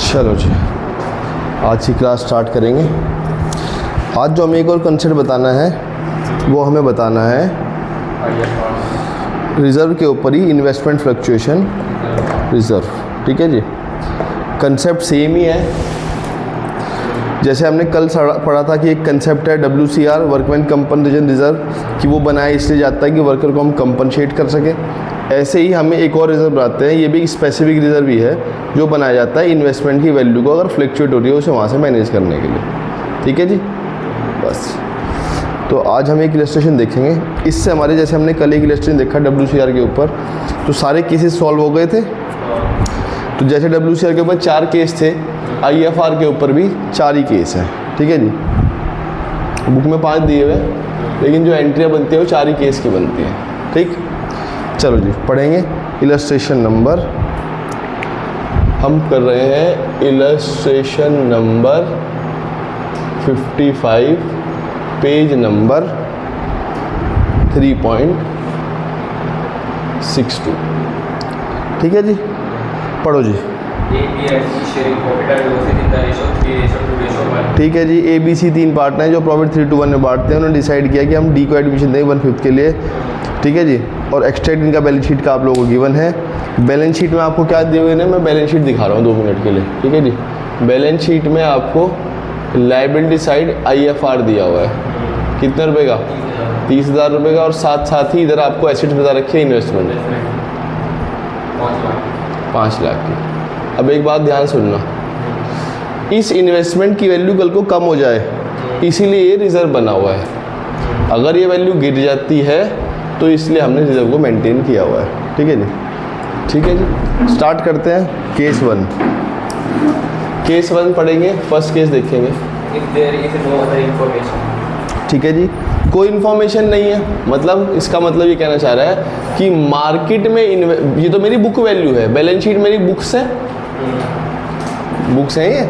चलो जी, आज की क्लास स्टार्ट करेंगे। आज जो हमें एक और कंसेप्ट बताना है वो हमें बताना है रिज़र्व के ऊपर ही, इन्वेस्टमेंट फ्लक्चुएशन रिज़र्व। ठीक है जी, कंसेप्ट सेम ही है। जैसे हमने कल पढ़ा था कि एक कंसेप्ट है WCR, वर्कमैन कंपनसेशन रिज़र्व, कि वो बनाया इसलिए जाता है कि वर्कर को हम कंपनसेट कर सकें। ऐसे ही हमें एक और रिज़र्व बनाते हैं, ये भी स्पेसिफिक रिज़र्व ही है, जो बनाया जाता है इन्वेस्टमेंट की वैल्यू को अगर फ्लक्चुएट हो रही है उसे वहाँ से मैनेज करने के लिए। ठीक है जी, बस। तो आज हम एक इलस्ट्रेशन देखेंगे। इससे हमारे, जैसे हमने कल एक इलस्ट्रेशन देखा WCR के ऊपर, तो सारे केसेस सॉल्व हो गए थे। तो जैसे WCR के ऊपर 4 केस थे, IFR के ऊपर भी 4 ही केस हैं। ठीक है जी, बुक में 5 दिए हुए, लेकिन जो एंट्रियाँ बनती है वो 4 ही केस की बनती हैं। ठीक, चलो जी पढ़ेंगे। इलस्ट्रेशन नंबर हम कर रहे हैं, इलस्ट्रेशन नंबर 55, पेज नंबर 3.62। ठीक है जी, पढ़ो जी। ठीक है जी, ABC 3 पार्टनर हैं जो प्रॉफिट 3:1 में बांटते हैं। उन्होंने डिसाइड किया कि हम D को एडमिशन देंगे 1/5 के लिए। ठीक है जी, और एक्सट्रैक्ट इनका बैलेंस शीट का आप लोगों को गिवन है। बैलेंस शीट में आपको क्या दिए हुए हैं, मैं बैलेंस शीट दिखा रहा हूँ 2 मिनट के लिए। ठीक है जी, बैलेंस शीट में आपको लायबिलिटी साइड IFR दिया हुआ है, कितने रुपए का, 30,000 रुपये का, और साथ साथ ही इधर आपको एसेट्स बता रखे हैं इन्वेस्टमेंट 5 लाख की। अब एक बात ध्यान सुनना, इस इन्वेस्टमेंट की वैल्यू कल को कम हो जाए, इसीलिए ये रिज़र्व बना हुआ है। अगर ये वैल्यू गिर जाती है तो इसलिए हमने रिज़र्व को मेंटेन किया हुआ है। ठीक है जी, ठीक है जी, स्टार्ट करते हैं। केस 1 पढ़ेंगे, फर्स्ट केस देखेंगे। ठीक है जी, कोई इन्फॉर्मेशन नहीं है, मतलब इसका मतलब ये कहना चाह रहा है कि मार्केट में ये तो मेरी बुक वैल्यू है, बैलेंस शीट मेरी बुक्स है, बुक्स हैं ये।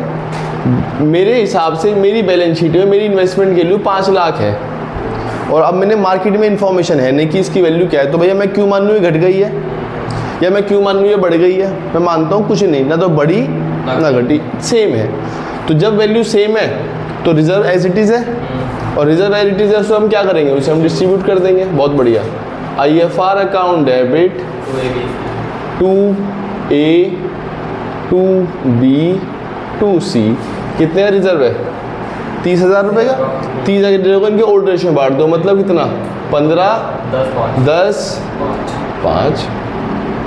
मेरे हिसाब से मेरी बैलेंस शीट में मेरी इन्वेस्टमेंट की वैल्यू 5 लाख है, और अब मैंने मार्केट में इन्फॉर्मेशन है नहीं कि इसकी वैल्यू क्या है, तो भैया मैं क्यों मान लूँ ये घट गई है, या मैं क्यों मान लूँ ये बढ़ गई है? मैं मानता हूँ कुछ नहीं, ना तो बढ़ी ना घटी, सेम है। तो जब वैल्यू सेम है तो रिजर्व एज इट इज़ है, और रिजर्व एज इट इज़ है, उसको हम क्या करेंगे, उसे हम डिस्ट्रीब्यूट कर देंगे। बहुत बढ़िया। IFR account debit to A to B to C, कितने का रिजर्व है, 30,000 रुपये का। 30,000 को इनके ओल्ड रेशियो में बांट दो, मतलब कितना, 15, 10, 5।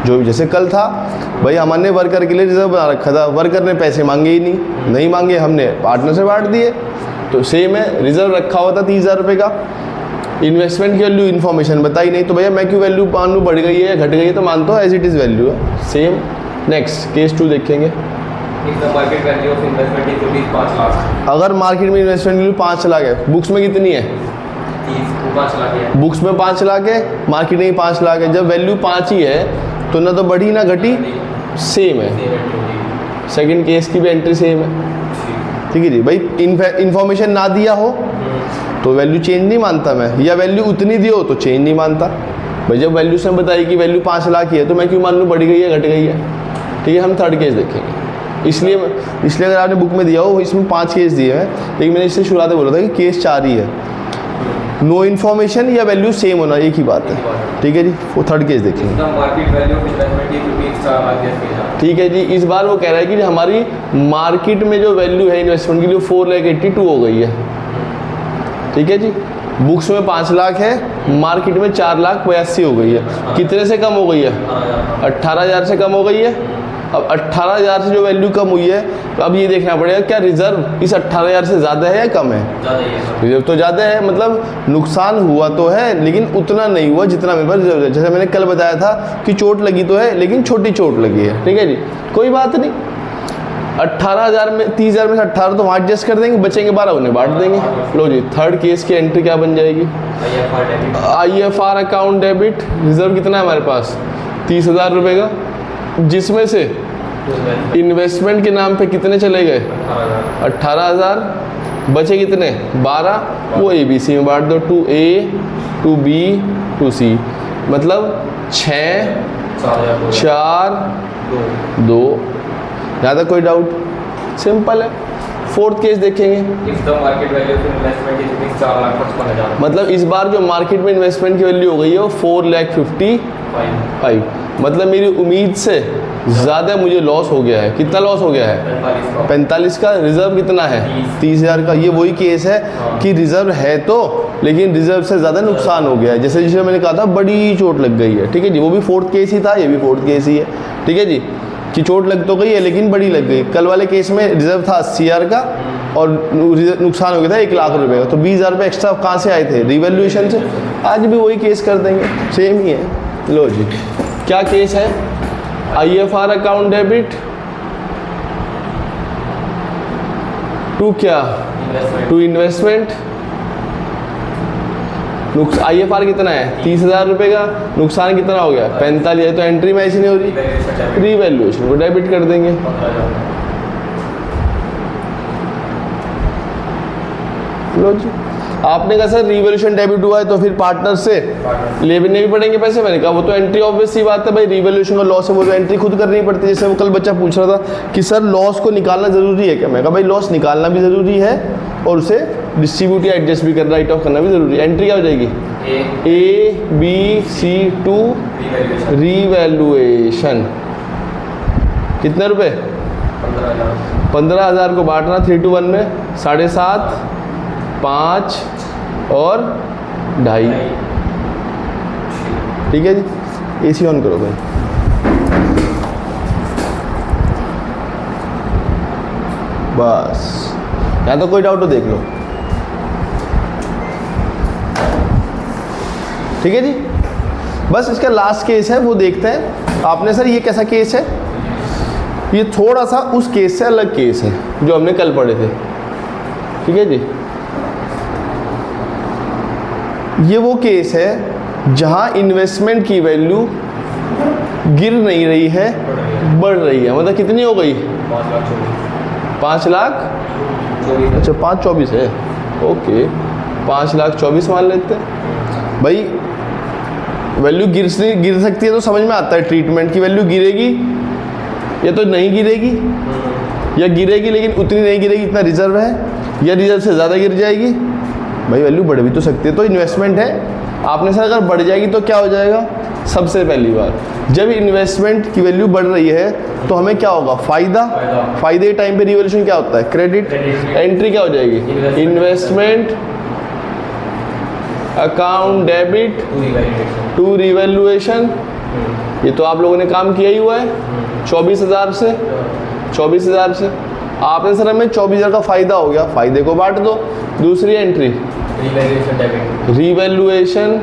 जो जैसे कल था भाई, हमने वर्कर के लिए रिजर्व बना रखा था, वर्कर ने पैसे मांगे ही नहीं मांगे, हमने पार्टनर से बांट दिए। तो सेम है, रिजर्व रखा हुआ था 30,000 रुपये का, इन्वेस्टमेंट की वैल्यू इन्फॉर्मेशन बताई नहीं, तो भैया मैं क्यों वैल्यू मान लूँ बढ़ गई है या घट गई है, तो मानता हूँ एज इट इज़ वैल्यू है, सेम। नेक्स्ट केस 2 देखेंगे। अगर मार्केट में इन्वेस्टमेंट वैल्यू 5 लाख है, बुक्स में कितनी है, 5 लाख है। बुक्स में 5 लाख है, मार्केट में 5 लाख है। जब वैल्यू 5 ही है तो ना तो बढ़ी ना घटी, सेम है। सेकंड केस की भी एंट्री सेम है। ठीक है जी, भाई इन्फॉर्मेशन ना दिया हो तो वैल्यू चेंज नहीं मानता मैं, या वैल्यू उतनी दी हो तो चेंज नहीं मानता। भाई जब वैल्यू से बताई कि वैल्यू 5 लाख ही है, तो मैं क्यों मान लूँ बढ़ गई है घट गई है। ठीक है, हम थर्ड केस देखेंगे। इसलिए अगर आपने बुक में दिया हो, इसमें 5 केस दिए हैं, लेकिन मैंने इससे शुरुआत में बोला था कि केस 4 ही है। नो इन्फॉर्मेशन या वैल्यू सेम होना, एक ही बात है। ठीक है जी, वो थर्ड केस देखेंगे। ठीक है जी, इस बार वो कह रहा है कि हमारी मार्केट में जो वैल्यू है इन्वेस्टमेंट की, 4,82,000 हो गई है। ठीक है जी, बुक्स में 5 लाख है, मार्केट में 4,82,000 हो गई है। कितने से कम हो गई है, 18,000 से कम हो गई है। अब 18,000 से जो वैल्यू कम हुई है, तो अब ये देखना पड़ेगा क्या रिजर्व इस 18,000 से ज़्यादा है या कम है। रिजर्व तो ज़्यादा है, मतलब नुकसान हुआ तो है, लेकिन उतना नहीं हुआ जितना मेरे पास रिजर्व है। जैसे मैंने कल बताया था कि चोट लगी तो है, लेकिन छोटी चोट लगी है। ठीक है जी, कोई बात नहीं। 18,000 में 30,000 में से 18 तो वहाँ एडजस्ट कर देंगे, बचेंगे 12 उन्हें बांट देंगे। लो जी, थर्ड केस की एंट्री क्या बन जाएगी, IFR अकाउंट डेबिट, रिजर्व कितना है हमारे पास, 30,000 रुपये का, जिसमें से इन्वेस्टमेंट के नाम पे कितने चले गए, 18,000, बचे कितने, 12, वो ABC में बांट दो, to A to B to C, मतलब 6, 4, 2। यहाँ तक कोई डाउट? सिंपल है। फोर्थ केस देखेंगे। If the market value of investment is rupees 4,55,000, मतलब इस बार जो मार्केट में इन्वेस्टमेंट की वैल्यू हो गई है वो 4,55,000। fine, मतलब मेरी उम्मीद से ज़्यादा मुझे लॉस हो गया है। कितना लॉस हो गया है? 45 का। रिजर्व कितना है? 30,000 का। ये वही केस है कि रिजर्व है तो, लेकिन रिजर्व से ज़्यादा नुकसान हो गया है। जैसे जिसे मैंने कहा था बड़ी चोट लग गई है, ठीक है जी। वो भी फोर्थ केस ही था, ये भी फोर्थ केस ही है, ठीक है जी, कि चोट लग तो गई है लेकिन बड़ी लग गई। कल वाले केस में रिजर्व था 80,000 का और नुकसान हो गया था 1,00,000 रुपये का। तो 20,000 रुपये एक्स्ट्रा कहाँ से आए थे? रिवैल्यूएशन से। आज भी वही केस कर देंगे, सेम ही है। लो जी, क्या केस है? IFR अकाउंट डेबिट टू क्या? investment, to investment. IFR कितना है? 30,000 रुपये का। नुकसान कितना हो गया? 45,000। तो एंट्री में ऐसी नहीं हो रही, valuation debit, रीवैल्यूएशन को डेबिट कर देंगे। 15,000, लो जी, आपने कहा सर रिवैल्यूएशन डेबिट हुआ है तो फिर पार्टनर से partner, लेने भी पड़ेंगे पैसे। मैंने कहा वो तो एंट्री ऑब्वियस सी बात है भाई, रिवैल्यूएशन का लॉस है वो तो एंट्री खुद करनी पड़ती है। जैसे वो कल बच्चा पूछ रहा था कि सर लॉस को निकालना ज़रूरी है क्या? मैं कहा भाई लॉस निकालना भी ज़रूरी है और उसे डिस्ट्रीब्यूट या एडजस्ट भी करना, राइट ऑफ करना भी ज़रूरी है। एंट्री क्या हो जाएगी? ABC to revaluation, revaluation. कितने रुपए? 15,000, 15,000 को बांटना 3 to 1 में, 7.5, 5 और 2.5। ठीक है जी। AC ऑन करो भाई। बस, यहाँ तो कोई डाउट हो देख लो। ठीक है जी। बस इसका लास्ट केस है वो देखते हैं। आपने सर ये कैसा केस है? ये थोड़ा सा उस केस से अलग केस है जो हमने कल पढ़े थे। ठीक है जी। ये वो केस है जहां इन्वेस्टमेंट की वैल्यू गिर नहीं रही है, बढ़ रही है। मतलब कितनी हो गई? 5 लाख 24, अच्छा 5,24 है, ओके 5,24,000 मान लेते हैं भाई। वैल्यू गिर सकती है तो समझ में आता है, ट्रीटमेंट की वैल्यू गिरेगी या तो नहीं गिरेगी, या गिरेगी लेकिन उतनी नहीं गिरेगी इतना रिजर्व है, या रिजर्व से ज़्यादा गिर जाएगी। भाई वैल्यू बढ़ भी तो सकती है, तो इन्वेस्टमेंट है। आपने सर अगर बढ़ जाएगी तो क्या हो जाएगा? सबसे पहली बार जब इन्वेस्टमेंट की वैल्यू बढ़ रही है तो हमें क्या होगा? फ़ायदा। फ़ायदे के टाइम पे रिवैल्यूएशन क्या होता है? क्रेडिट। एंट्री क्या हो जाएगी? Investment account debit to revaluation. ये तो आप लोगों ने काम किया ही हुआ है 24,000 से। 24,000 से आपने सर हमें 24,000 का फ़ायदा हो गया, फ़ायदे को बांट दो। दूसरी entry revaluation debit, revaluation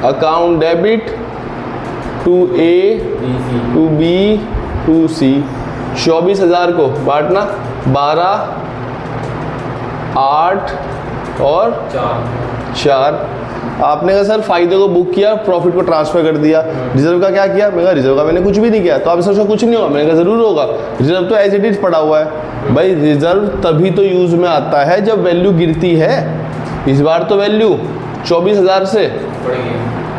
account debit to A BC, to B to C। 24,000 को बांटना 12, 8 और 4। आपने कहा सर फायदे को बुक किया, प्रॉफिट को ट्रांसफर कर दिया। रिजर्व का क्या किया? मैंने कहा रिजर्व का मैंने कुछ भी नहीं किया। तो आप सोचा कुछ नहीं होगा, मैंने कहा ज़रूर होगा। रिजर्व तो एज इट इज़ पड़ा हुआ है भाई। रिजर्व तभी तो यूज़ में आता है जब वैल्यू गिरती है। इस बार तो वैल्यू 24,000 से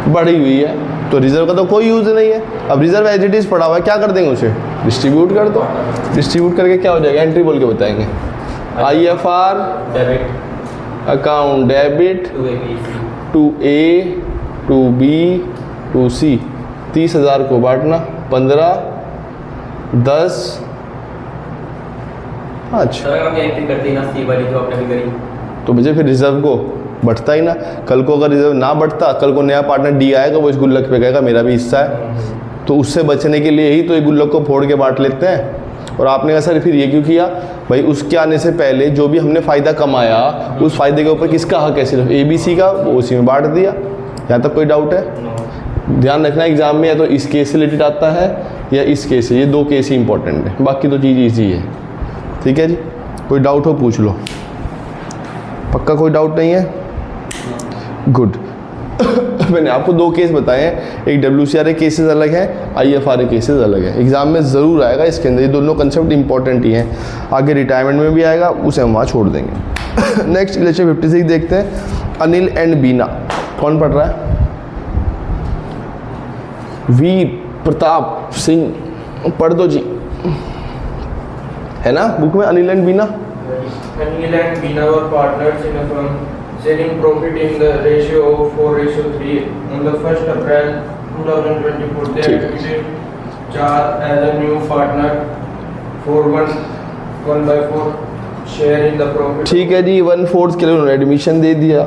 बढ़ी हुई है तो रिजर्व का तो कोई यूज़ नहीं है। अब रिजर्व एज इट इज़ पड़ा हुआ है, क्या कर देंगे? उसे डिस्ट्रीब्यूट कर दो। डिस्ट्रीब्यूट करके क्या हो जाएगा? एंट्री बोल के बताएंगे। IFR debit account debit to ABC, to A to B to C। 30,000 को बांटना 15, 10, 5। सर अगर हमने एंट्री कर दी ना सी वाली जो आपने भी करी, तो मुझे फिर रिजर्व को बढ़ता ही ना। कल को अगर रिजर्व ना बढ़ता, कल को नया पार्टनर D आएगा, वो इस गुल्लक पे कहेगा मेरा भी हिस्सा है। तो उससे बचने के लिए ही तो एक गुल्लक को फोड़ के बांट लेते हैं। और आपने कहा सर फिर ये क्यों किया? भाई उसके आने से पहले जो भी हमने फ़ायदा कमाया उस फ़ायदे के ऊपर किसका हक है? सिर्फ ABC का, वो उसी में बांट दिया। यहाँ तक कोई डाउट है? ध्यान रखना एग्जाम में या तो इस केस से रिलेटेड आता है या इस केस से। ये 2 केस ही इंपॉर्टेंट है, बाकी तो चीज़ ईजी है। ठीक है जी। कोई डाउट हो पूछ लो। पक्का कोई डाउट नहीं है? गुड। मैंने आपको 2 केस बताए हैं, एक WCRA केसेस अलग है, IFRA केसेस अलग है। एग्जाम में ज़रूर आएगा इसके अंदर। ये दोनों कंसेप्ट इंपॉर्टेंट ही हैं। आगे रिटायरमेंट में भी आएगा, उसे हम वहाँ छोड़ देंगे। नेक्स्ट लेक्चर 56 देखते हैं। अनिल एंड बीना। कौन पढ़ रहा है? वीर प्रताप सिंह, पढ़ दो जी। है ना बुक में Anil and Bina. Anil and Bina were partners in a firm, sharing profit in the ratio of 4:3. On the 1st April 2024, they ठीक है। admitted Char as a new partner for 1/4 share in the profit. ठीक है जी, 1/4 के लिए उन्होंने admission दे दिया।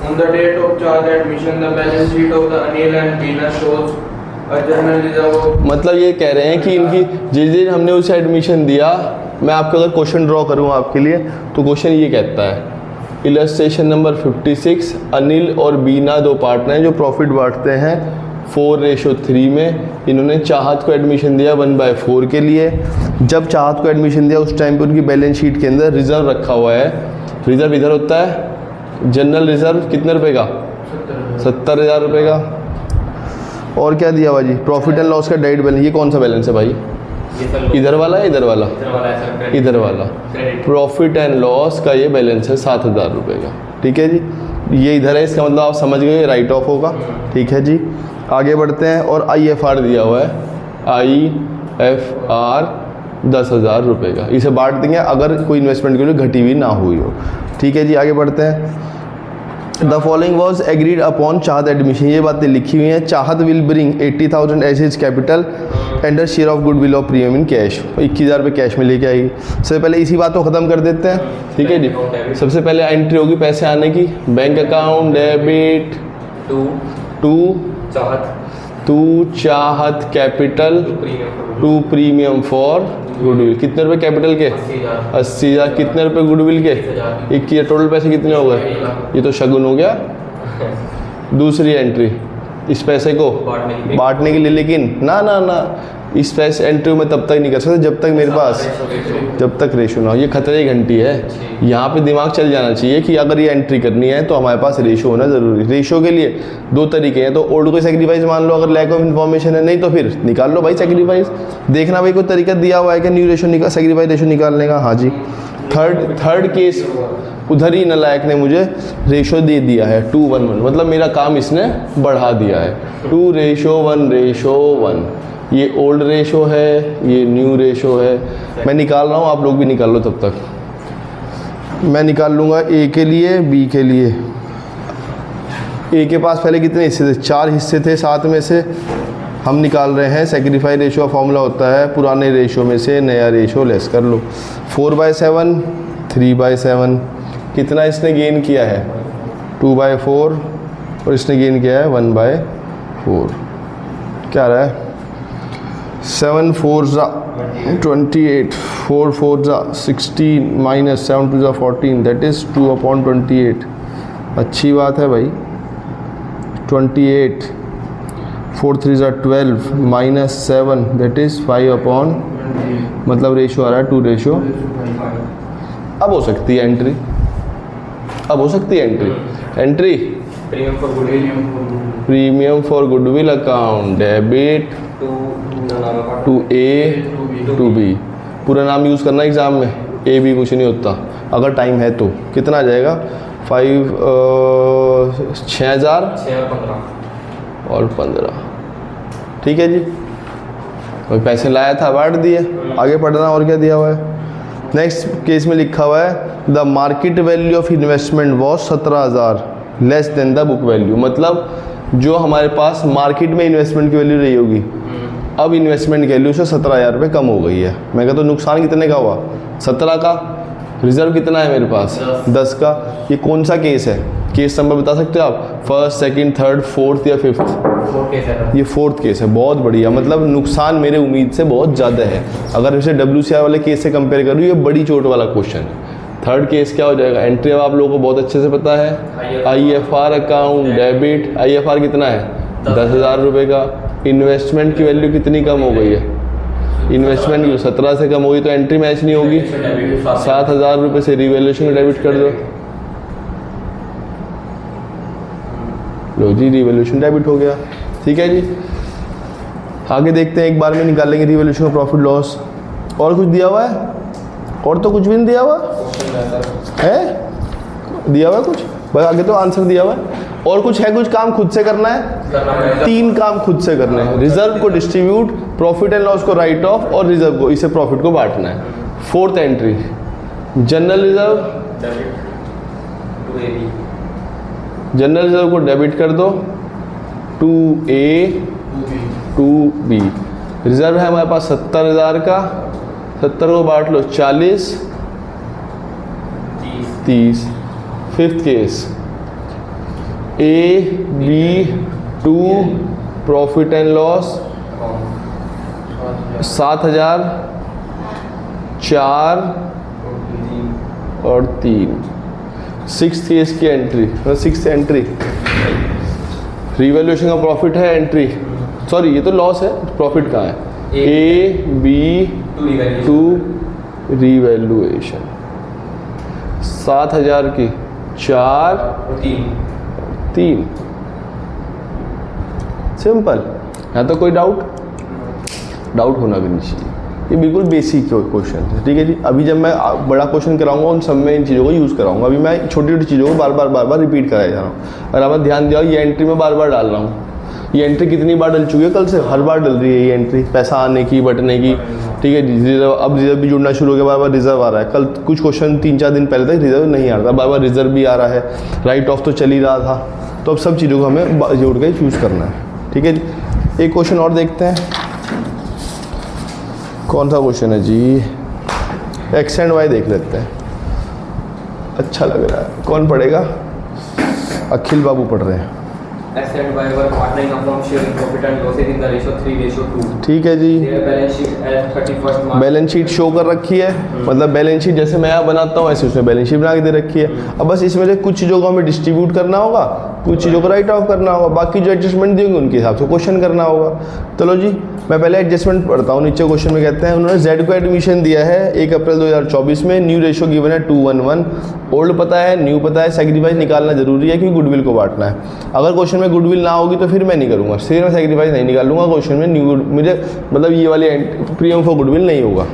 On the date of Char's admission, the balance sheet of the Anil and Bina shows a journalism of मतलब ये कह रहे हैं कि इनकी जिस दिन हमने उसे एडमिशन दिया, मैं आपको अगर क्वेश्चन ड्रॉ करूँ आपके लिए तो क्वेश्चन ये कहता है इलस्ट्रेशन नंबर 56, अनिल और बीना दो पार्टनर हैं जो प्रॉफिट बांटते हैं 4:3 में। इन्होंने चाहत को एडमिशन दिया 1/4 के लिए। जब चाहत को एडमिशन दिया उस टाइम पे उनकी बैलेंस शीट के अंदर रिजर्व रखा हुआ है। रिजर्व इधर होता है, जनरल रिजर्व कितने रुपए का? 70,000 रुपये का। और क्या दिया हुआ जी? प्रॉफिट एंड लॉस का डाइट बैलेंस। ये कौन सा बैलेंस है भाई? ये सर इधर वाला है इधर वाला? इधर वाला है सर, credit। इधर वाला Credit। प्रॉफिट एंड लॉस का ये बैलेंस है 7,000 रुपये का। ठीक है जी, ये इधर है, इसका मतलब आप समझ गए राइट ऑफ होगा। ठीक है जी, आगे बढ़ते हैं। और IFR दिया हुआ है, IFR 10,000 रुपये का। इसे बांट देंगे अगर कोई इन्वेस्टमेंट के लिए घटी हुई ना हुई हो। ठीक है जी, आगे बढ़ते हैं। The following was agreed upon Chahat admission. ये बातें लिखी हुई हैं। Chahat will bring 80,000 as his capital and the share of goodwill of premium in cash. 21,000 रुपये कैश में लेके आएगी। सबसे पहले इसी बात को ख़त्म कर देते हैं। ठीक है जी, सबसे पहले एंट्री होगी पैसे आने की। Bank account debit to to Chahat capital to premium for goodwill. कितने रुपए कैपिटल के? 80,000। कितने रुपए गुडविल के? 21। टोटल पैसे कितने हो गए? ये तो शगुन हो गया। दूसरी एंट्री, इस पैसे को बांटने के लिए। लेकिन ना ना ना, इस पैसे एंट्री में तब तक नहीं कर सकते जब तक मेरे पास जब तक रेशो ना हो। ये खतरे की घंटी है। यहाँ पे दिमाग चल जाना चाहिए कि अगर ये एंट्री करनी है तो हमारे पास रेशो होना ज़रूरी। रेशो के लिए दो तरीके हैं, तो ओल्ड को सेक्रीफाइस मान लो अगर लैक ऑफ इन्फॉर्मेशन है, नहीं तो फिर निकाल लो भाई सेक्रीफाइस। देखना भाई कोई तरीका दिया हुआ है क्या न्यू रेशो सेक्रीफाइस रेशो निकालने का? हाँ जी। थर्ड केस, उधर ही नलायक ने मुझे रेशो दे दिया है 2:1, मतलब मेरा काम इसने बढ़ा दिया है। 2:1:1। ये ओल्ड रेशो है, ये न्यू रेशो है। मैं निकाल रहा हूँ, आप लोग भी निकाल लो तब तक। मैं निकाल लूँगा ए के लिए, बी के लिए। ए के पास पहले कितने हिस्से थे? 4 हिस्से थे। 7 में से हम निकाल रहे हैं सेक्रीफाइस रेशो का फॉर्मूला होता है पुराने रेशो में से नया रेशो लेस कर लो। 4/7, 3/7। कितना इसने गेन किया है? 2/4। और इसने गेन किया है 1/4। क्या रहा है? 7 4s 28, 4 4s 16 minus 7 2s 14, that is 2/28। अच्छी बात है भाई। 28, 4 3s 12 minus 7, that is 5/, मतलब रेशो आ रहा है 2:। अब हो सकती है एंट्री, अब हो सकती है entry. Premium for goodwill account debit to A to B. पूरा नाम यूज़ करना एग्ज़ाम में, ए बी कुछ नहीं होता। अगर टाइम है तो कितना आ जाएगा? 6,000 और 15। ठीक है जी, कोई पैसे लाया था बांट दिए। आगे पढ़ना, और क्या दिया हुआ है? नेक्स्ट केस में लिखा हुआ है the market value of investment was 17,000 less than the book value. मतलब जो हमारे पास मार्केट में इन्वेस्टमेंट की वैल्यू रही होगी, अब इन्वेस्टमेंट की वैल्यू से 17,000 रुपये कम हो गई है। मैं कहता हूँ नुकसान कितने का हुआ? 17 का। रिजर्व कितना है मेरे पास? 10 का। ये कौन सा केस है? केस नंबर बता सकते हो आप? फर्स्ट, सेकंड, थर्ड, फोर्थ या फिफ्थ? ये फोर्थ केस है। बहुत बढ़िया, मतलब नुकसान मेरे उम्मीद से बहुत ज़्यादा है। अगर इसे WCR वाले केस से कंपेयर करूँ, ये बड़ी चोट वाला क्वेश्चन है। थर्ड केस क्या हो जाएगा? एंट्री अब आप लोगों को बहुत अच्छे से पता है। IFR account debit. IFR कितना है? 10,000 रुपये का। इन्वेस्टमेंट की वैल्यू कितनी कम हो गई है? इन्वेस्टमेंट की 17 से कम होगी तो एंट्री मैच नहीं होगी। 7,000 रुपये से रिवैल्यूएशन में डेबिट कर दो। लो जी, रिवैल्यूएशन डेबिट हो गया। ठीक है जी, आगे देखते हैं। एक बार में निकालेंगे रिवैल्यूएशन का प्रॉफिट लॉस। और कुछ दिया हुआ है? और तो कुछ भी नहीं दिया हुआ है। दिया हुआ है कुछ? बस आगे तो आंसर दिया हुआ है। और कुछ है? कुछ काम खुद से करना है? करना पड़ेगा। 3 काम खुद से करने हैं, रिजर्व को डिस्ट्रीब्यूट, प्रॉफिट एंड लॉस को राइट ऑफ और रिजर्व को इसे प्रॉफिट को बांटना है। 4th entry general reserve, debit to AB, general reserve को डेबिट कर दो to A to B। Reserve है हमारे पास 70,000 का, 70 को बांट लो 40 30। 5th case A/B/2 profit and loss 7,000 4 और 3। 6th केस की एंट्री, 6th एंट्री रिवैल्यूएशन का प्रॉफिट है, एंट्री सॉरी ये तो लॉस है, प्रॉफिट कहाँ है? A/B/2 रिवैल्यूएशन 7,000 की 4 3। सिंपल। यहाँ तो कोई डाउट होना भी नहीं चाहिए, ये बिल्कुल बेसिक क्वेश्चन है, ठीक है जी। अभी जब मैं बड़ा क्वेश्चन कराऊंगा उन सब में इन चीज़ों को यूज़ कराऊंगा, अभी मैं छोटी छोटी चीज़ों को बार बार रिपीट कराया जा रहा हूँ। अगर आपने ध्यान दिया ये एंट्री में बार डाल रहा हूँ, ये एंट्री कितनी बार डल चुकी है कल से? हर बार डल रही है ये एंट्री, पैसा आने की बटने की, ठीक है जी। रिजर्व, अब रिजर्व भी जुड़ना शुरू हो गया, बार रिजर्व आ रहा है। कल कुछ क्वेश्चन 3-4 दिन पहले तक रिजर्व नहीं आ रहा था, बार रिजर्व भी आ रहा है, राइट ऑफ तो चल ही रहा था। तो अब सब चीज़ों को हमें जोड़ के चूज़ करना है, ठीक है जी। एक क्वेश्चन और देखते हैं, कौन सा क्वेश्चन है जी? एक्स एंड वाई देख लेते हैं, अच्छा लग रहा है। कौन पढ़ेगा? अखिल बाबू पढ़ रहे हैं। X and Y were partnering up from sharing profit and losses in the ratio 3:2. ठीक है जी। Their balance sheet as 31st March. Balance sheet show कर रखी है, मतलब बैलेंस शीट जैसे मैं यहाँ बनाता हूँ ऐसे उसमें बैलेंस शीट बना के दे रखी है। अब बस इसमें से कुछ चीज़ों को हमें डिस्ट्रीब्यूट करना होगा, कुछ चीज़ों को राइट ऑफ करना होगा, बाकी जो एडजस्टमेंट देंगे उनके हिसाब से क्वेश्चन करना होगा। चलो जी, मैं पहले एडजस्टमेंट पढ़ता हूँ। नीचे क्वेश्चन में कहते हैं उन्होंने जेड को एडमिशन दिया है 1 अप्रैल 2024 में, न्यू रेशो गिवन है 2:1:1। ओल्ड पता है, न्यू पता है, सेक्रीफाइस निकालना जरूरी है क्योंकि गुडविल को बांटना है। अगर क्वेश्चन में गुडविल ना होगी तो फिर मैं नहीं करूँगा, फिर मैं सेक्रीफाइस नहीं निकालूंगा। क्वेश्चन में न्यू मुझे मतलब ये वाली प्रीमियम फॉर गुडविल नहीं होगा।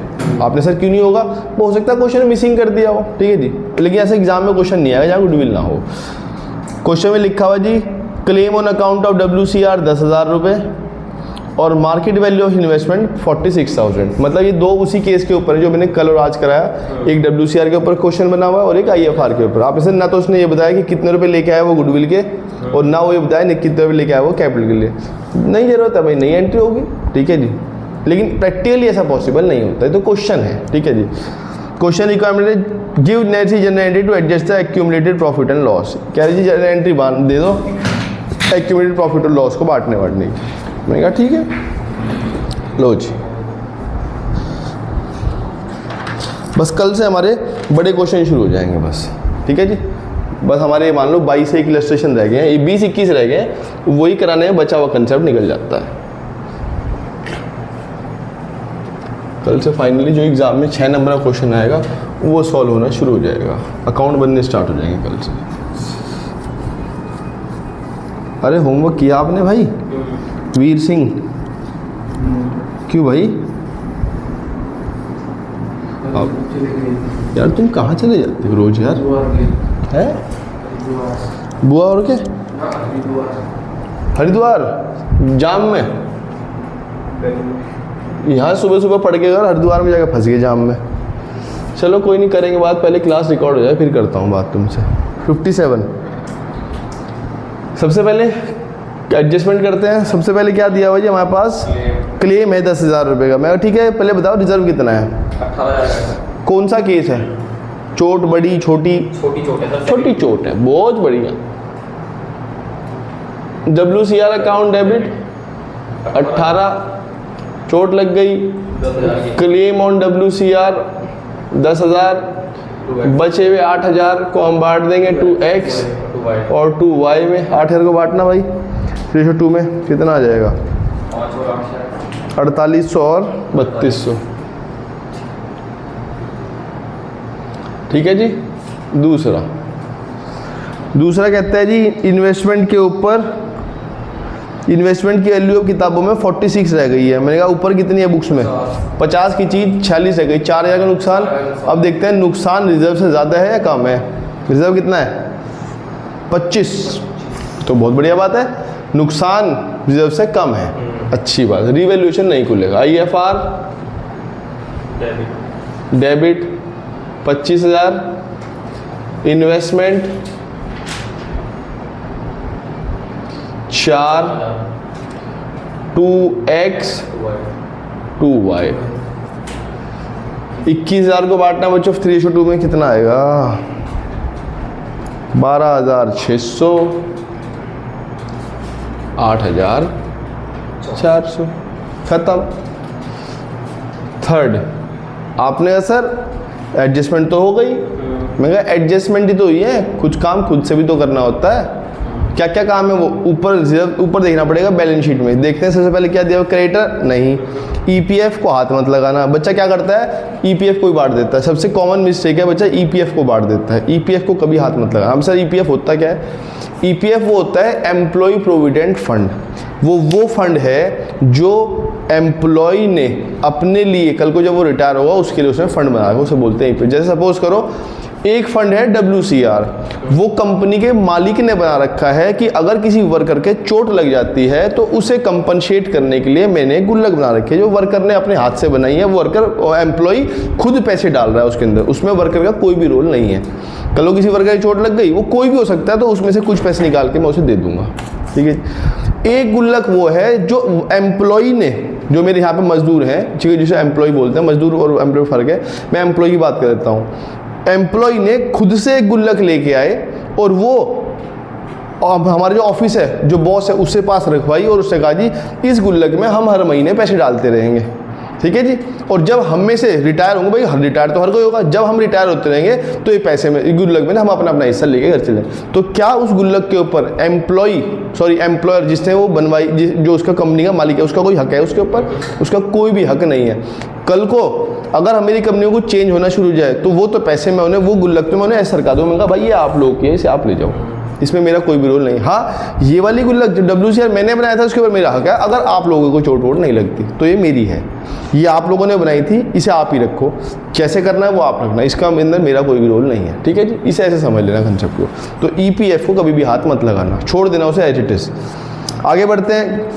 आपने सर क्यों नहीं होगा? वो हो सकता है क्वेश्चन मिसिंग कर दिया हो, ठीक है जी, लेकिन ऐसे एग्जाम में क्वेश्चन नहीं आएगा जहाँ गुडविल ना हो। क्वेश्चन में लिखा हुआ जी claim on account of WCR 10,000 रुपये और मार्केट वैल्यू ऑफ इन्वेस्टमेंट 46,000। मतलब ये दो उसी केस के ऊपर है जो मैंने कल और आज कराया। एक WCR के ऊपर क्वेश्चन बना हुआ है और एक IFR के ऊपर। आप इसे ना तो उसने ये बताया कि कितने रुपए लेके आया वो गुडविल के, और ना वो ये बताया कितने रुपए लेके आया वो कैपिटल के लिए। नहीं जरूरत है भाई, नई एंट्री होगी, ठीक है जी, लेकिन प्रैक्टिकली ऐसा पॉसिबल नहीं होता है। तो क्वेश्चन है, ठीक है जी। क्वेश्चन रिक्वायरमेंट है give necessary journal entry to adjust the accumulated profit and loss. कह रही जी जनरल एंट्री दे दो एक्यूमुलेटेड प्रॉफिट और लॉस को बांटने की। मैंने कहा ठीक है, लो जी। बस कल से हमारे बड़े क्वेश्चन शुरू हो जाएंगे बस, ठीक है जी। बस हमारे मान लो 22 से एक इलस्ट्रेशन रह गए हैं, 20-21 रह गए हैं, वही कराने में बचा हुआ कंसेप्ट निकल जाता है। कल से फाइनली जो एग्ज़ाम में 6 नंबर का क्वेश्चन आएगा वो सॉल्व होना शुरू हो जाएगा, अकाउंट बनने स्टार्ट हो जाएंगे कल से। अरे होमवर्क किया आपने भाई? वीर सिंह क्यों भाई? यार तुम कहाँ चले जाते हो रोज यार? है बुआ और क्या? हरिद्वार जाम में? यहाँ सुबह सुबह पढ़ के हरिद्वार में जाकर फंस गए जाम में। चलो कोई नहीं, करेंगे बात, पहले क्लास रिकॉर्ड हो जाए फिर करता हूँ बात तुमसे। 57 सबसे पहले एडजस्टमेंट करते हैं। सबसे पहले क्या दिया हुआ जी हमारे पास? क्लेम है 10,000 रुपये का। मैं ठीक है, पहले बताओ रिजर्व कितना है? 18,000। कौन सा केस है? चोट बड़ी छोटी? छोटी चोट है सर। छोटी चोट है, बहुत बढ़िया। WCR अकाउंट डेबिट 18, चोट लग गई। 10,000 क्लेम ऑन WCR 10,000, बचे हुए 8,000 को हम बांट देंगे 2x और 2y में। 8,000 को बांटना भाई रेशो 2 में, कितना आ जाएगा? 4800 और 3200, ठीक है जी। दूसरा कहता है जी इन्वेस्टमेंट के ऊपर, इन्वेस्टमेंट की वैल्यू अब किताबों में 46 रह गई है। मैंने कहा ऊपर कितनी है बुक्स में? 50 की चीज़ 46 रह गई, 4,000 का नुकसान। अब देखते हैं नुकसान रिजर्व से ज़्यादा है या कम है। रिजर्व कितना है? 25, तो बहुत बढ़िया बात है। नुकसान रिजर्व से कम है, अच्छी बात। रिवैल्यूएशन नहीं खुलेगा। IFR debit 25,000, investment 4, 2x 2y। 21,000 को बांटना बच्चों 3:2 में कितना आएगा? 12,600, 8,400, खत्म। थर्ड आपने कहा सर एडजस्टमेंट तो हो गई। मैं कहा एडजस्टमेंट ही तो हुई है, कुछ काम खुद से भी तो करना होता है। क्या क्या काम है वो ऊपर देखना पड़ेगा बैलेंस शीट में। देखते हैं सबसे पहले क्या दिया, क्रेडिटर नहीं। EPF को हाथ मत लगाना। बच्चा क्या करता है, EPF को ही बांट देता है। सबसे कॉमन मिस्टेक है बच्चा EPF को बांट देता है। EPF को कभी हाथ मत लगाना। हम सर EPF होता क्या है? EPF वो होता है एम्प्लॉय प्रोविडेंट फंड। वो फंड है जो एम्प्लॉय ने अपने लिए कल को जब वो रिटायर होगा उसके लिए उसने फंड बनाया, उसे बोलते हैं EPF। जैसे सपोज करो एक फंड है WCR, वो कंपनी के मालिक ने बना रखा है कि अगर किसी वर्कर के चोट लग जाती है तो उसे कंपनसेट करने के लिए मैंने गुल्लक बना रखी है जो वर्कर ने अपने हाथ से बनाई है। वर्कर एम्प्लॉय खुद पैसे डाल रहा है उसके अंदर, उसमें वर्कर का कोई भी रोल नहीं है। कल को किसी वर्कर की चोट लग गई, वो कोई भी हो सकता है, तो उसमें से कुछ पैसे निकाल के मैं उसे दे दूंगा, ठीक है। एक गुल्लक वो है जो एम्प्लॉय ने, जो मेरे यहाँ पे मजदूर हैं, ठीक है, जिसे एम्प्लॉय बोलते हैं। मजदूर और एम्प्लॉय फर्क है। मैं एम्प्लॉय की बात कर देता हूँ। एम्प्लॉय ने खुद से एक गुल्लक लेके आए और वो हमारे जो ऑफिस है, जो बॉस है, उससे पास रखवाई और उससे कहा जी इस गुल्लक में हम हर महीने पैसे डालते रहेंगे, ठीक है जी। और जब हम में से रिटायर होंगे, भाई रिटायर तो हर कोई होगा, जब हम रिटायर होते रहेंगे तो ये पैसे में गुल्लक में हम अपना अपना हिस्सा लेके घर चले। तो क्या उस गुल्लक के ऊपर एम्प्लॉयर जिसने वो बनवाई, जो उसका कंपनी का मालिक है, उसका कोई हक है उसके ऊपर? उसका कोई भी हक नहीं है। कल को अगर हमारी कंपनियों को चेंज होना शुरू हो जाए तो वो तो पैसे में उन्हें, वो गुल्लक में उन्हें ऐसा सरका दो। मैंने कहा भाई ये आप लोग की है, इसे आप ले जाओ, इसमें मेरा कोई भी रोल नहीं। हाँ, ये वाली गुल्लक जो WCR मैंने बनाया था उसके ऊपर मेरा हक है। अगर आप लोगों को चोट वोट नहीं लगती तो ये मेरी है, ये आप लोगों ने बनाई थी, इसे आप ही रखो। कैसे करना है वो आप रखना, इसका अंदर मेरा कोई भी रोल नहीं है, ठीक है जी। इसे ऐसे समझ लेना कंसेप्ट को। तो EPF को कभी भी हाथ मत लगाना, छोड़ देना उसे एज इट इज। आगे बढ़ते हैं।